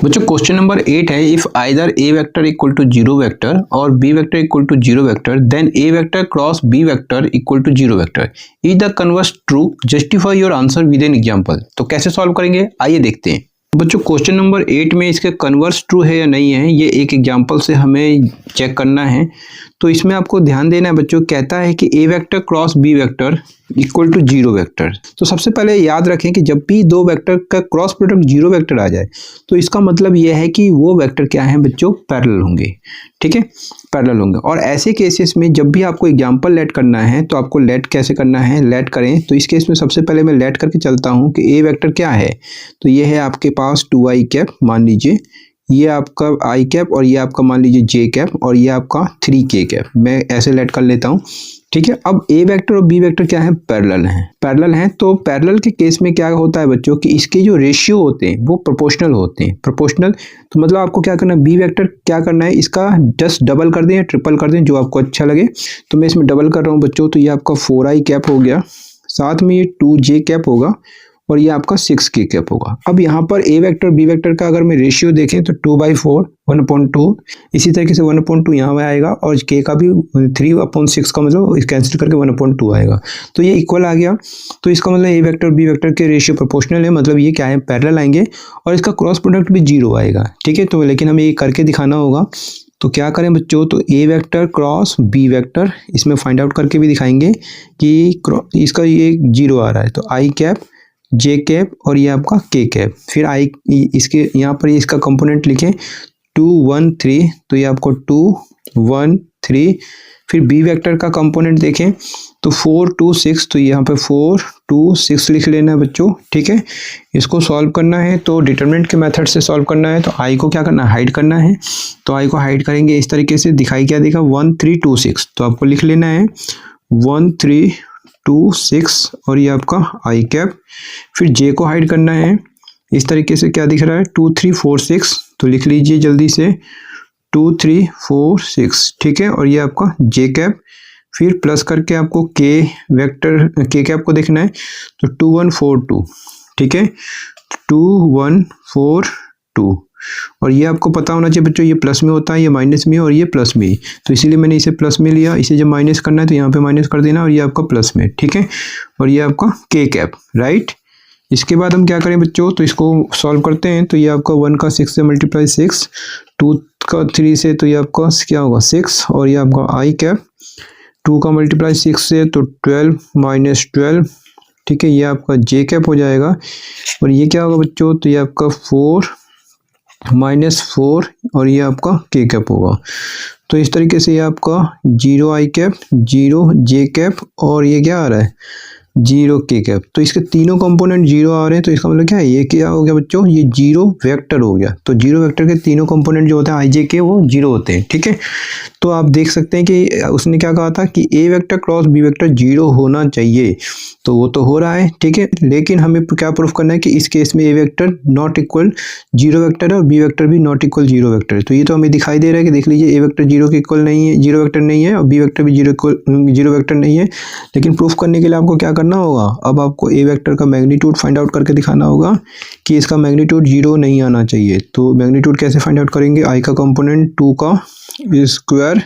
बच्चों question number 8 है, if either a vector equal to zero vector और B vector equal to zero vector then a vector cross B vector equal to zero vector is the converse true, justify your answer with an example. तो कैसे solve करेंगे आइए देखते हैं। बच्चों question number 8 में इसके कन्वर्स ट्रू है या नहीं है, ये एक एग्जांपल से हमें चेक करना है। तो इसमें आपको ध्यान देना है बच्चों, कहता है कि a vector cross B vector equal to zero vector. तो सबसे पहले याद रखें कि जब भी दो वेक्टर का क्रॉस प्रोडक्ट जीरो वेक्टर आ जाए तो इसका मतलब यह है कि वो वेक्टर क्या है बच्चों, पैरेलल होंगे। ठीक है, पैरेलल होंगे। और ऐसे केसेस में जब भी आपको एग्जांपल लेट करना है तो आपको लेट कैसे करना है, लेट करें। तो इस केस में सबसे पहले मैं लेट करके चलता हूँ कि ए वेक्टर क्या है। तो ये है आपके पास 2i कैप, मान लीजिए ये आपका i कैप और ये आपका मान लीजिए j कैप और ये आपका 3k कैप। मैं ऐसे लेट कर लेता हूँ। ठीक है, अब ए वेक्टर और बी वेक्टर क्या है, पैरेलल हैं। पैरेलल हैं तो पैरेलल के केस में क्या होता है बच्चों कि इसके जो रेशियो होते हैं वो प्रोपोर्शनल होते हैं। प्रोपोर्शनल तो मतलब आपको क्या करना है, बी वेक्टर क्या करना है, इसका जस्ट डबल कर दें या ट्रिपल कर दें, जो आपको अच्छा लगे। तो मैं इसमें डबल कर रहा हूँ बच्चों, तो ये आपका 4i कैप हो गया, साथ में ये 2j कैप होगा और ये आपका 6k कैप होगा। अब यहाँ पर ए वेक्टर बी वेक्टर का अगर मैं रेशियो देखें तो 2/4 1/2, इसी तरीके से 1/2 यहाँ में आएगा और k का भी 3/6 का मतलब कैंसिल करके 1/2 आएगा। तो ये इक्वल आ गया। तो इसका मतलब ए वेक्टर बी वेक्टर के रेशियो प्रोपोर्शनल है, मतलब ये क्या है, पैरेलल आएंगे और इसका क्रॉस प्रोडक्ट भी 0 आएगा। ठीक है, तो लेकिन हमें ये करके दिखाना होगा। तो क्या करें बच्चों, तो ए वेक्टर क्रॉस बी वेक्टर इसमें फाइंड आउट करके भी दिखाएंगे कि इसका ये 0 आ रहा है। तो आई कैप जे कैप और ये आपका के कैप, फिर आई इसके यहाँ पर इसका कंपोनेंट लिखें 2 1 3, तो ये आपको 2 1 3। फिर बी वेक्टर का कंपोनेंट देखें तो 4 2 6, तो यहाँ पे 4 2 6 लिख लेना है बच्चों। ठीक है, इसको सॉल्व करना है तो डिटरमिनेंट के मेथड से सॉल्व करना है। तो आई को क्या करना है, हाइड करना है। तो आई को हाइड करेंगे इस तरीके से, दिखाई क्या देगा 1 3 2 6, तो आपको लिख लेना है 1 3 2 6 और ये आपका आई कैप। फिर जे को हाइड करना है इस तरीके से, क्या दिख रहा है 2 3 4 6, तो लिख लीजिए जल्दी से 2 3 4 6। ठीक है, और ये आपका जे कैप। फिर प्लस करके आपको के वेक्टर के कैप को देखना है तो 2 1 4 2। ठीक है, 2 1 4 2 और ये आपको पता होना चाहिए बच्चों, ये प्लस में होता है, ये माइनस में और ये प्लस में, तो इसीलिए मैंने इसे प्लस में लिया। इसे जब माइनस करना है तो यहाँ पे माइनस कर देना और ये आपका प्लस में। ठीक है, और ये आपका के कैप, राइट। इसके बाद हम क्या करें बच्चों, तो इसको सॉल्व करते हैं। तो ये आपका 1 का 6 से मल्टीप्लाई 6, 2 का 3 से, तो ये आपका क्या होगा 6 और ये आपका आई कैप। 2 का मल्टीप्लाई 6 से तो 12 माइनस 12। ठीक है, ये आपका जे कैप हो जाएगा और ये क्या होगा बच्चों, तो ये आपका 4 माइनस 4 और ये आपका के कैप होगा। तो इस तरीके से ये आपका 0 आई कैप 0 जे कैप और ये क्या आ रहा है 0 के कैप। तो इसके तीनों कंपोनेंट 0 आ रहे हैं, तो इसका मतलब क्या है, ये क्या हो गया बच्चों, ये 0 वेक्टर हो गया। तो 0 वेक्टर के तीनों कंपोनेंट जो होते हैं आई जे के वो 0 होते हैं। ठीक है, तो आप देख सकते हैं कि उसने क्या कहा था कि a vector cross B vector 0 होना चाहिए, तो वो तो हो रहा है। ठीक है, लेकिन हमें क्या प्रूफ करना है कि इस केस में ए वेक्टर नॉट इक्वल 0 वेक्टर है और बी वेक्टर भी नॉट इक्वल 0 वेक्टर है। तो ये तो हमें दिखाई दे रहा है कि देख लीजिए ए वेक्टर 0 के इक्वल नहीं है, 0 वेक्टर नहीं है और बी वेक्टर भी 0 वेक्टर नहीं है। लेकिन प्रूफ करने के लिए आपको क्या करना होगा, अब आपको ए वेक्टर का मैग्नीट्यूड फाइंड आउट करके दिखाना होगा कि इसका मैग्नीट्यूड 0 नहीं आना चाहिए। तो मैग्नीट्यूड कैसे फाइंड आउट करेंगे, आई का कंपोनेंट 2 का स्क्वायर,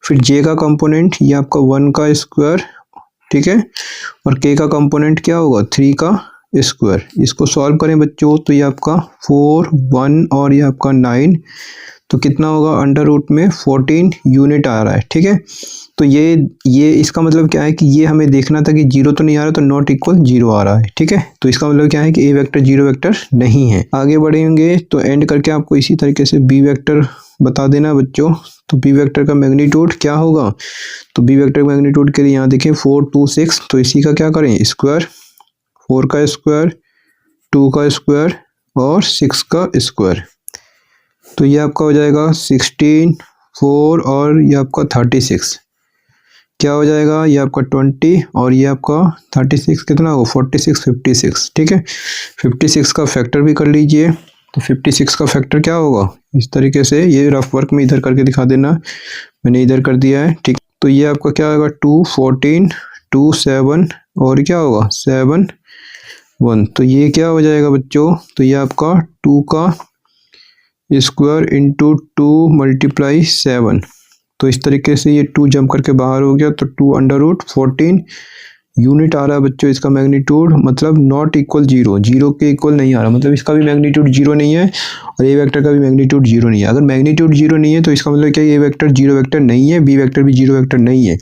फिर जे का कंपोनेंट ये आपका 1 का स्क्वायर। ठीक है, और के का कंपोनेंट क्या होगा 3 का स्क्वायर। इसको सॉल्व करें बच्चों तो ये आपका 4 1 और ये आपका 9, तो कितना होगा अंडर रूट में 14 यूनिट आ रहा है। ठीक है, तो ये इसका मतलब क्या है कि ये हमें देखना था कि 0 तो नहीं आ रहा, तो नॉट इक्वल 0 आ रहा है। ठीक है, तो इसका मतलब क्या है कि ए वेक्टर 0 वेक्टर नहीं है। आगे बढ़ेंगे तो एंड करके आपको इसी तरीके से बी वेक्टर बता देना बच्चों। तो बी वेक्टर का मैग्नीट्यूड क्या होगा, तो बी वेक्टर मैग्नीट्यूड के लिए यहाँ देखें 4 2 6, तो इसी का क्या करें स्क्वायर, 4 का स्क्वायर 2 का स्क्वायर और 6 का स्क्वायर। तो ये आपका हो जाएगा 16 4 और ये आपका 36, क्या हो जाएगा ये आपका 20 और ये आपका 36 कितना होगा 46 56। ठीक है, 56 का फैक्टर भी कर लीजिए। तो 56 का फैक्टर क्या होगा, इस तरीके से ये रफ वर्क में इधर करके दिखा देना, मैंने इधर कर दिया है। ठीक, तो ये आपका क्या होगा 2 14 2 7 और क्या होगा 7 1। तो ये क्या हो जाएगा बच्चों, तो ये आपका 2 का स्क्वायर इंटू 2 मल्टीप्लाई 7। तो इस तरीके से ये 2 जंप करके बाहर हो गया, तो 2 अंडर रूट 14 यूनिट आ रहा है बच्चों इसका मैग्नीट्यूड, मतलब नॉट इक्वल जीरो, जीरो के इक्वल नहीं आ रहा, मतलब इसका भी मैग्नीट्यूड जीरो नहीं है और ए वेक्टर का भी मैग्नीट्यूड जीरो नहीं है। अगर मैग्नीट्यूड जीरो नहीं है तो इसका मतलब क्या है, ए वेक्टर जीरो वेक्टर नहीं है, बी वेक्टर भी जीरो वेक्टर नहीं है,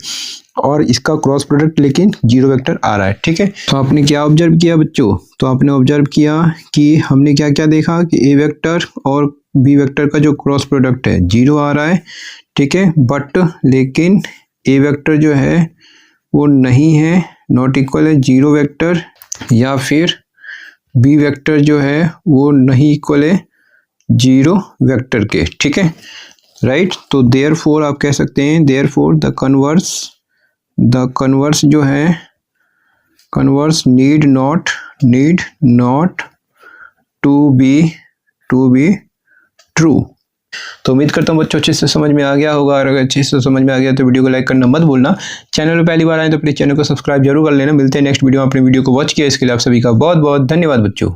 और इसका क्रॉस प्रोडक्ट लेकिन जीरो वेक्टर आ रहा है। ठीक है, तो आपने क्या ऑब्जर्व किया बच्चों, तो आपने ऑब्जर्व किया कि हमने क्या क्या देखा कि ए वेक्टर और बी वेक्टर का जो क्रॉस प्रोडक्ट है जीरो आ रहा है। ठीक है, बट लेकिन ए वेक्टर जो है वो नहीं है, नॉट इक्वल है जीरो वेक्टर, या फिर बी वेक्टर जो है वो नहीं इक्वल है जीरो वेक्टर के। ठीक है, राइट। तो देयरफॉर आप कह सकते हैं देयरफॉर द कन्वर्स जो है, converse need not to be true. तो उम्मीद करता हूँ बच्चों अच्छे से समझ में आ गया होगा, और अगर अच्छे से समझ में आ गया तो वीडियो को लाइक करना मत भूलना। चैनल पर पहली बार आए तो प्लीज चैनल को सब्सक्राइब जरूर कर लेना। मिलते हैं नेक्स्ट वीडियो में। अपने वीडियो को वॉच किया इसके लिए आप सभी का बहुत बहुत धन्यवाद बच्चों।